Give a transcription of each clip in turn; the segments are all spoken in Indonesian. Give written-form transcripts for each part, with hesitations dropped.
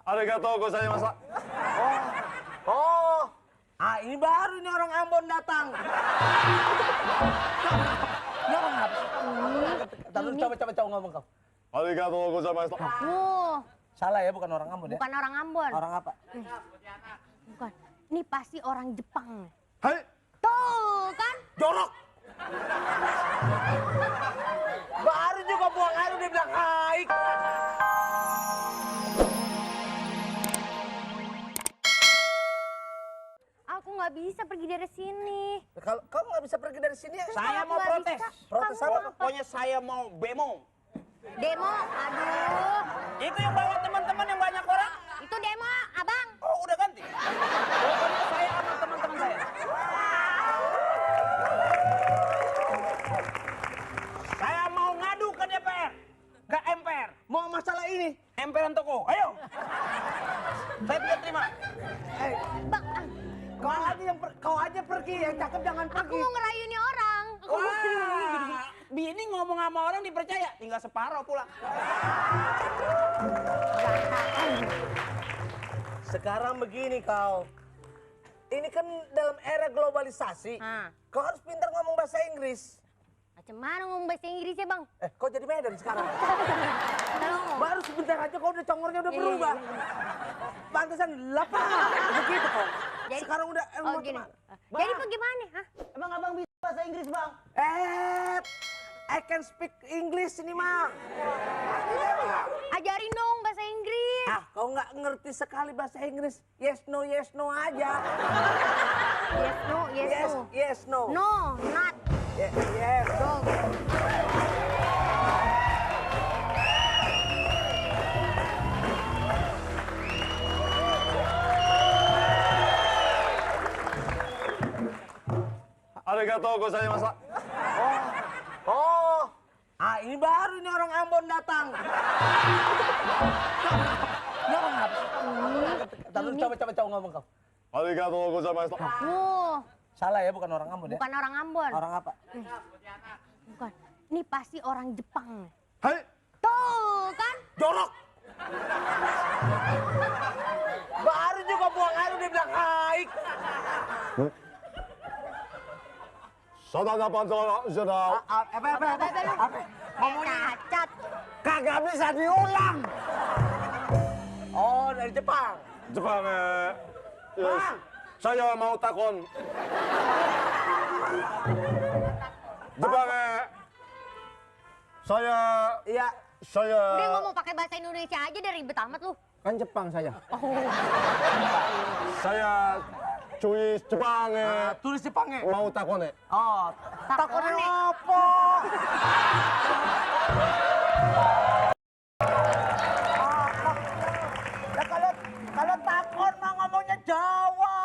Arigatou gozaimasu. Oh. Ah, ini baru ini orang Ambon datang. Ini orang apa? Terus coba ngomong kau. Arigatou gozaimasu. Salah ya, bukan orang Ambon ya? Bukan orang Ambon. Orang apa? Bukan. Ini pasti orang Jepang. Hai. Tuh kan? Jorok. Baru juga buang air udah bilang haik. Aku nggak bisa pergi dari sini. Kalau kamu nggak bisa pergi dari sini, Saya mau nggak protes. bisa. Protes Kamu apa? Pokoknya saya mau bemo. Demo, aduh. Itu yang bawa teman-teman yang banyak orang. Itu demo, abang. Oh, udah ganti. Pokoknya saya sama teman-teman saya. Saya mau ngadu ke DPR, ke MPR. Mau masalah ini? MPR toko, ayo. Saya tidak terima. Bang, Kau aja pergi, yang cakep jangan aku pergi. mau ngerayu nih orang. Aku mau Wah, bini ngomong sama orang dipercaya, tinggal separuh pulang. Sekarang begini kau. Ini kan dalam era globalisasi. Kau harus pintar ngomong bahasa Inggris. Macam mana ngomong bahasa Inggris ya, Bang? Kau jadi Medan sekarang. Tolong. Baru sebentar aja kau udah congornya udah berubah. Pantesan lapar. Begitu kau. Jadi- Sekarang udah Oh, gini. Jadi bagaimana? Hah? Emang abang bisa bahasa Inggris, Bang? I can speak English ini, Mang. Ajarin dong bahasa Inggris. Kau nggak ngerti sekali bahasa Inggris. Yes, no aja. Yes, no, yes, no. Yes, no. No, not. Yes. Dog. Arigatou gozaimasu. Oh. Ini baru ini orang Ambon datang. Ini orang apa? Terus coba ngomong kau. Arigatou gozaimasu. Salah ya, bukan orang Ambon ya? Bukan orang Ambon. Orang apa? Bukan. Ini pasti orang Jepang. Hai. Tuh kan? Jorok. Baru juga buang air udah bilang haik. Saudara Pancola sudah. Apa? Cacat. Kagak bisa diulang. Oh, dari Jepang. Jepang. Yes. Saya mau takon. Jepang. Iya. Udah ngomong pakai bahasa Indonesia aja dari ribet amat lu. Kan Jepang saya. Saya turis Jepang. Tulis Jepangnya. Mau takon. Oh, takutnya Takone. apa? Nah, kalau takon mah ngomongnya Jawa.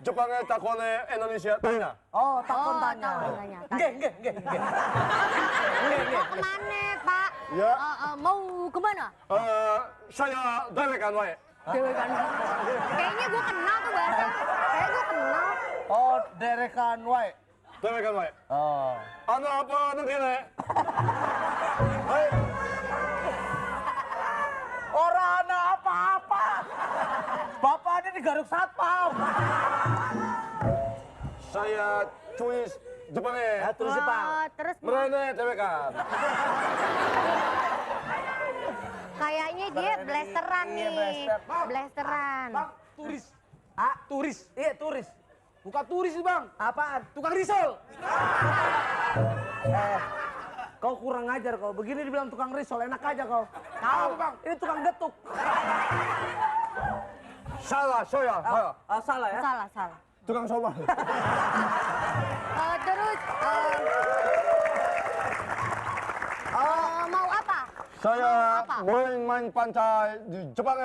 Jepang takon Indonesia. Tanya. Oh, takon tanya. takon tanya. Nggih. Mau kemana, Pak? Ya. Mau kemana? Saya derekan wae. Kayaknya gue kenal tuh bahasa. Kayaknya gue kenal. Oh, derekan wae. Derekan wae. Oh. Anu apa negara? Hai. Orang ana apa-apa. Bapak ada di Garuk Satpam. Saya turis Jepang. Tulis Jepang. Terus Merene derekan. kayaknya dia blasteran Iya, nih. blaster. Blasteran. Turis. Turis. Iya, turis. Bukan turis, Bang. Apaan? Tukang risol. Kau kurang ajar kau. Begini dibilang tukang risol, enak aja kau. Kau, Bang? ini tukang getuk. Salah, saya. Salah ya? Salah. Tukang soba. Terus mau apa? Saya Apa? main pantai di Jepang.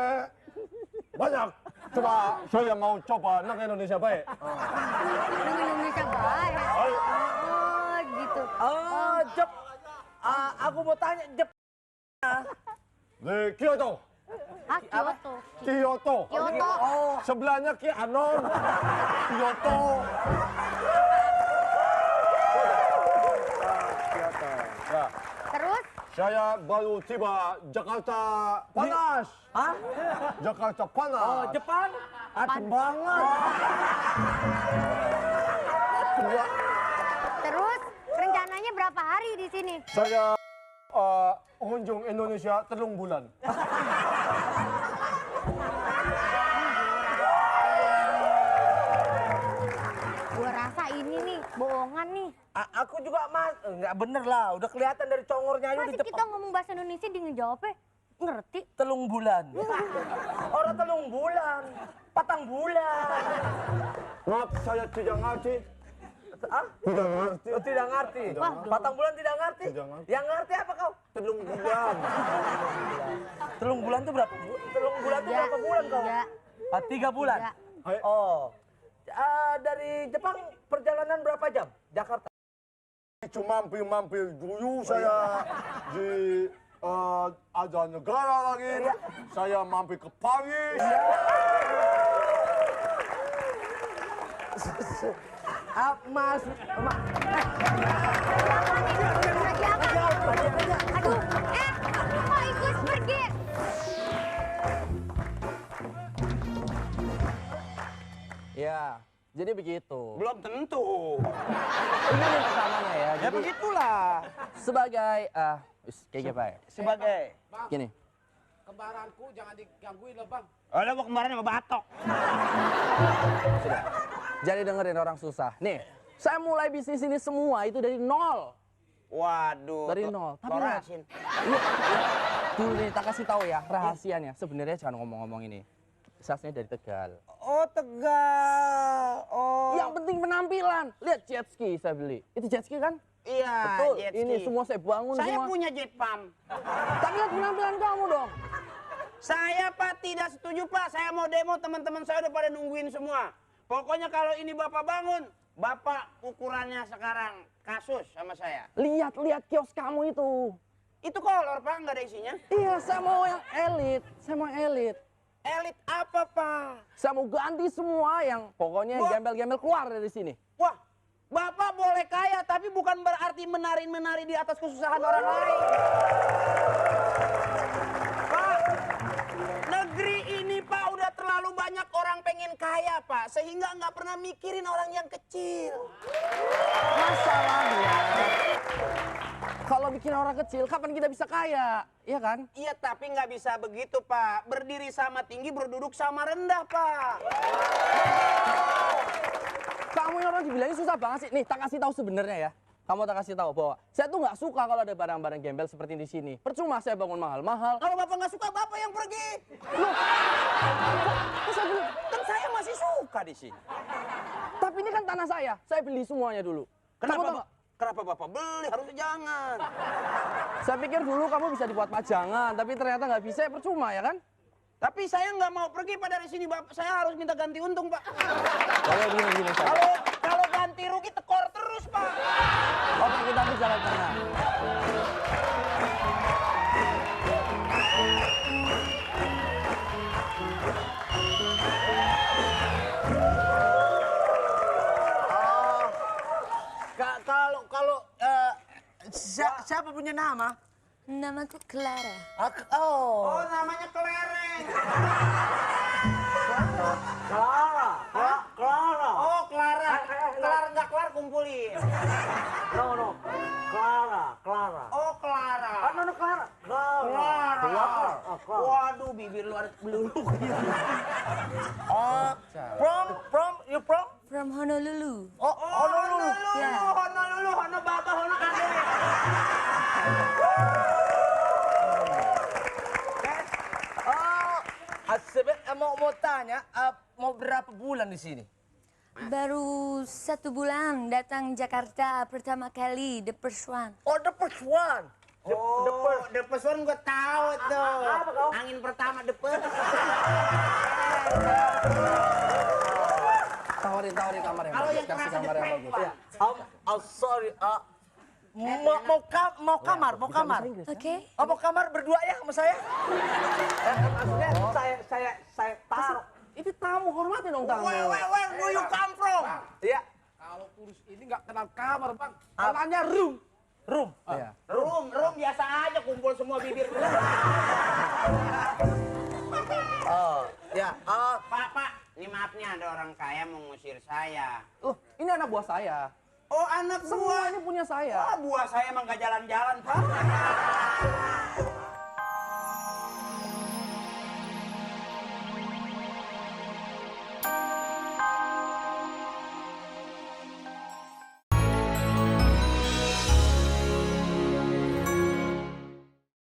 Banyak. Coba saya mau coba nang Indonesia baik. Nang Indonesia baik. Oh, gitu. Aku mau tanya Di Kyoto. Kyoto. Kyoto. Kyoto. Sebelahnya Ki Anon. Kyoto. Kyoto. Ya. Terus Saya baru tiba Jakarta panas. Hah? Jakarta panas. Oh, Jepang? Adem banget. Terus rencananya berapa hari di sini? Saya kunjung Indonesia 3 bulan. Gua rasa ini nih bohongan nih. Aku juga mas, nggak bener lah. Udah kelihatan dari congornya aja di Masih kita Jepang. ngomong bahasa Indonesia dia ngejawabnya ngerti. 3 bulan. Orang 3 bulan. 4 bulan. Maaf, saya tidak ngerti. Ah? Tidak ngerti. Oh, tidak ngerti. Wah, 4 bulan tidak ngerti. Tidak ngerti. Yang ngerti apa kau? 3 bulan. 3 bulan tuh berapa? 3 bulan tuh berapa bulan kau? 3 bulan. Tiga. Hai, Oh. Dari Jepang perjalanan berapa jam? Jakarta. cuma mampir dulu saya di ada negara lagi. Saya mampir ke Paris. Mas, Aduh, kok ikut pergi? Ya, jadi begitu. Belum tentu. Ini yang pertamanya ya. Ya Jadi begitulah. sebagai kayak gimana ya? Sebagai. Gini. Kembaranku jangan digangguin lah bang. Oh, lo mau kemarin sama batok. Sudah. Jadi dengerin orang susah. Nih, saya mulai bisnis ini semua itu dari nol. Waduh. Dari nol. Tapi Telur lihat. asin. Dulu nih, tak kasih tahu ya rahasianya. Sebenarnya jangan ngomong-ngomong ini. Saya aslinya dari Tegal. Oh, Tegal. Oh. Yang penting penampilan. Lihat jet ski saya beli. Itu jet ski kan? Iya, Betul. jet Ini ski. semua saya bangun Saya semua. punya jet pump. Tapi lihat penampilan kamu dong. Saya Pak tidak setuju Pak. Saya mau demo, teman-teman saya udah pada nungguin semua. Pokoknya kalau ini Bapak bangun, Bapak ukurannya sekarang kasus sama saya. Lihat kios kamu itu. Itu kolor Pak, nggak ada isinya. Iya, saya mau yang elit. Saya mau elit. Elit apa Pak? Saya mau ganti semua yang pokoknya Wah. gembel-gembel keluar dari sini. Wah, Bapak boleh kaya, tapi bukan berarti menari-menari di atas kesusahan orang lain. Pak, negeri ini Pak udah terlalu banyak orang pengen kaya Pak, sehingga nggak pernah mikirin orang yang kecil. Masalahnya, kalau bikin orang kecil, kapan kita bisa kaya? Iya kan? Iya, tapi nggak bisa begitu Pak. Berdiri sama tinggi, berduduk sama rendah Pak. Kamu yang orang dibilangin susah banget sih. Nih, tak kasih tahu sebenarnya ya. Kamu tak kasih tahu bahwa saya tuh nggak suka kalau ada barang-barang gembel seperti di sini. Percuma saya bangun mahal-mahal. Kalau Bapak nggak suka, Bapak yang pergi. Terus saya beli. Kan saya masih suka di sini. Tapi ini kan tanah saya beli semuanya dulu. Kamu tahu nggak? Kenapa Bapak beli? Harusnya jangan. Saya pikir dulu kamu bisa dibuat pajangan, tapi ternyata nggak bisa, percuma ya kan? Tapi saya nggak mau pergi Pak dari sini, Bapak. Saya harus minta ganti untung, Pak. Kalau gini saja. Kalau ganti rugi tekor terus, Pak. Oke, kita ambil jalan tengah. Siapa punya nama? Namaku Clara. Oh, Namanya kelereng. Clara. Clara. Oh, Clara. Kelar nggak kelar kumpulin. No. Clara. Oh, Clara. No, Clara. Clara. Waduh, bibir lu ada beluluk. You from? From Honolulu. Oh, Honolulu. Honolulu, Hono Bapak, Hono Ade. Mau tanya, mau berapa bulan di sini? Baru 1 bulan datang Jakarta pertama kali, the first one. Oh, the first one. The first one gue tahu tuh. Angin pertama the first. Tawarin kamar yang Kalau bagus, yang kasih kerasa kamar yang depek, bagus. Pak. Sorry. Mau kamar. Oke. Oh, mau kamar berdua ya sama saya? Maksudnya saya taruh. Itu tamu, hormatin dong tamu. Where do you come from? Iya. Kalau kurus ini nggak kenal kamar bang. Namanya room. Room. Iya. Room biasa aja jebol semua bibir. Oh, ya. Oh, Pak, ini maafnya ada orang kaya mau ngusir saya. Loh, ini anak buah saya. Oh, anak Semua buah. ini punya saya. Oh, buah saya emang gak jalan-jalan, Pak.